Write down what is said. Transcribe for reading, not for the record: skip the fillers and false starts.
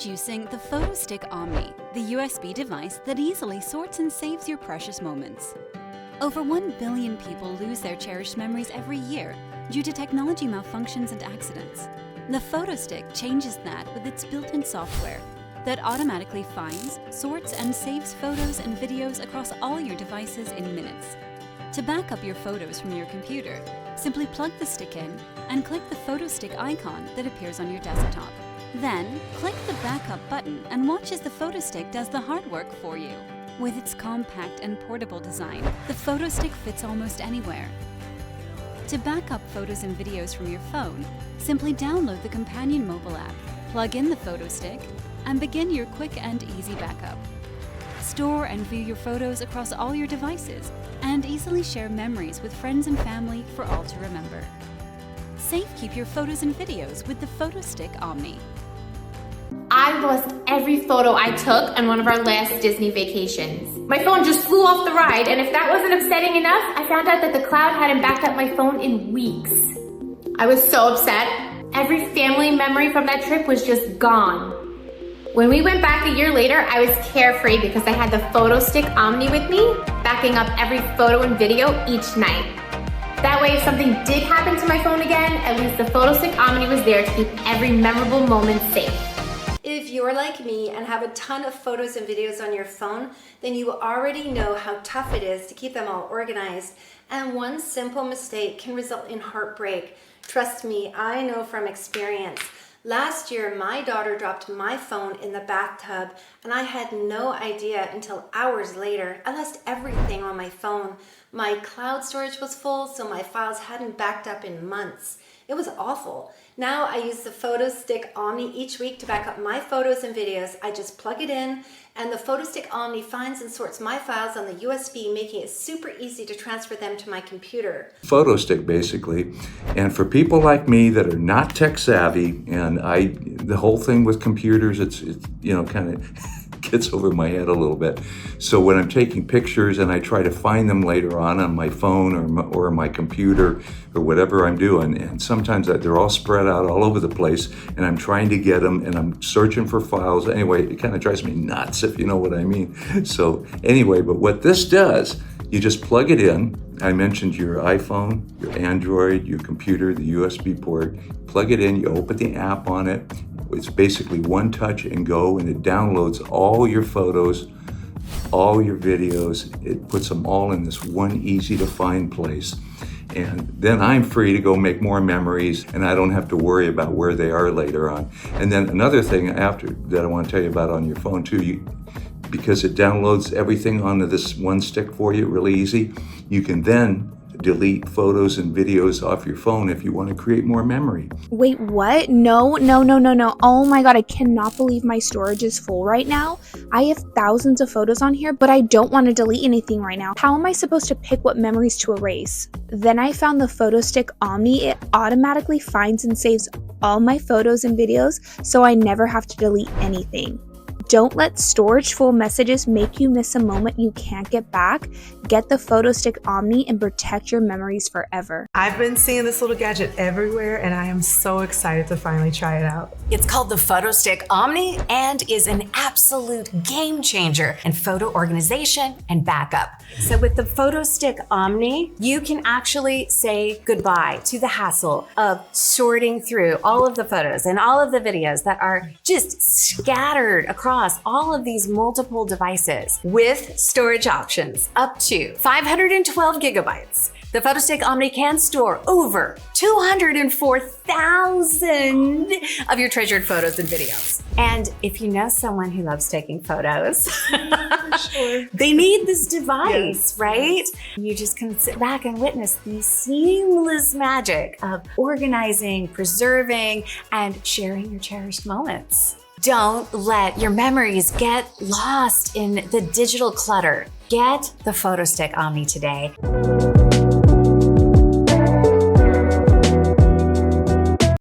Introducing the PhotoStick Omni, the USB device that easily sorts and saves your precious moments. Over 1 billion people lose their cherished memories every year due to technology malfunctions and accidents. The PhotoStick changes that with its built-in software that automatically finds, sorts, and saves photos and videos across all your devices in minutes. To back up your photos from your computer, simply plug the stick in and click the PhotoStick icon that appears on your desktop. Then, click the Backup button and watch as the PhotoStick does the hard work for you. With its compact and portable design, the PhotoStick fits almost anywhere. To back up photos and videos from your phone, simply download the companion mobile app, plug in the PhotoStick, and begin your quick and easy backup. Store and view your photos across all your devices, and easily share memories with friends and family for all to remember. Keep your photos and videos with the PhotoStick Omni. I lost every photo I took on one of our last Disney vacations. My phone just flew off the ride, and if that wasn't upsetting enough, I found out that the cloud hadn't backed up my phone in weeks. I was so upset. Every family memory from that trip was just gone. When we went back a year later, I was carefree because I had the PhotoStick Omni with me, backing up every photo and video each night. That way, if something did happen to my phone again, at least the PhotoStick Omni was there to keep every memorable moment safe. If you're like me and have a ton of photos and videos on your phone, then you already know how tough it is to keep them all organized, and one simple mistake can result in heartbreak. Trust me, I know from experience. Last year, my daughter dropped my phone in the bathtub, and I had no idea until hours later. I lost everything on my phone. My cloud storage was full, so my files hadn't backed up in months. It was awful. Now I use the PhotoStick Omni each week to back up my photos and videos. I just plug it in, and the PhotoStick Omni finds and sorts my files on the USB, making it super easy to transfer them to my computer. PhotoStick, basically. And for people like me that are not tech savvy, and the whole thing with computers, it's kind of gets over my head a little bit. So when I'm taking pictures and I try to find them later on my phone or my computer or whatever I'm doing, and sometimes they're all spread out all over the place, and I'm trying to get them and I'm searching for files. Anyway, it kind of drives me nuts, if you know what I mean. So anyway, but what this does, you just plug it in. I mentioned your iPhone, your Android, your computer, the USB port. Plug it in, you open the app on it. It's basically one touch and go, and it downloads all your photos, all your videos. It puts them all in this one easy to find place. And then I'm free to go make more memories, and I don't have to worry about where they are later on. And then another thing after that I want to tell you about on your phone too, because it downloads everything onto this one stick for you really easy, you can then delete photos and videos off your phone if you want to create more memory. Wait, what? No. Oh my God, I cannot believe my storage is full right now. I have thousands of photos on here, but I don't want to delete anything right now. How am I supposed to pick what memories to erase? Then I found the PhotoStick Omni. It automatically finds and saves all my photos and videos, so I never have to delete anything. Don't let storage full messages make you miss a moment you can't get back. Get the PhotoStick Omni and protect your memories forever. I've been seeing this little gadget everywhere, and I am so excited to finally try it out. It's called the PhotoStick Omni and is an absolute game changer in photo organization and backup. So with the PhotoStick Omni, you can actually say goodbye to the hassle of sorting through all of the photos and all of the videos that are just scattered across all of these multiple devices with storage options up to 512 gigabytes. The PhotoStick Omni can store over 204,000 of your treasured photos and videos. And if you know someone who loves taking photos, sure, they need this device, right? You just can sit back and witness the seamless magic of organizing, preserving, and sharing your cherished moments. Don't let your memories get lost in the digital clutter. Get the PhotoStick Omni today.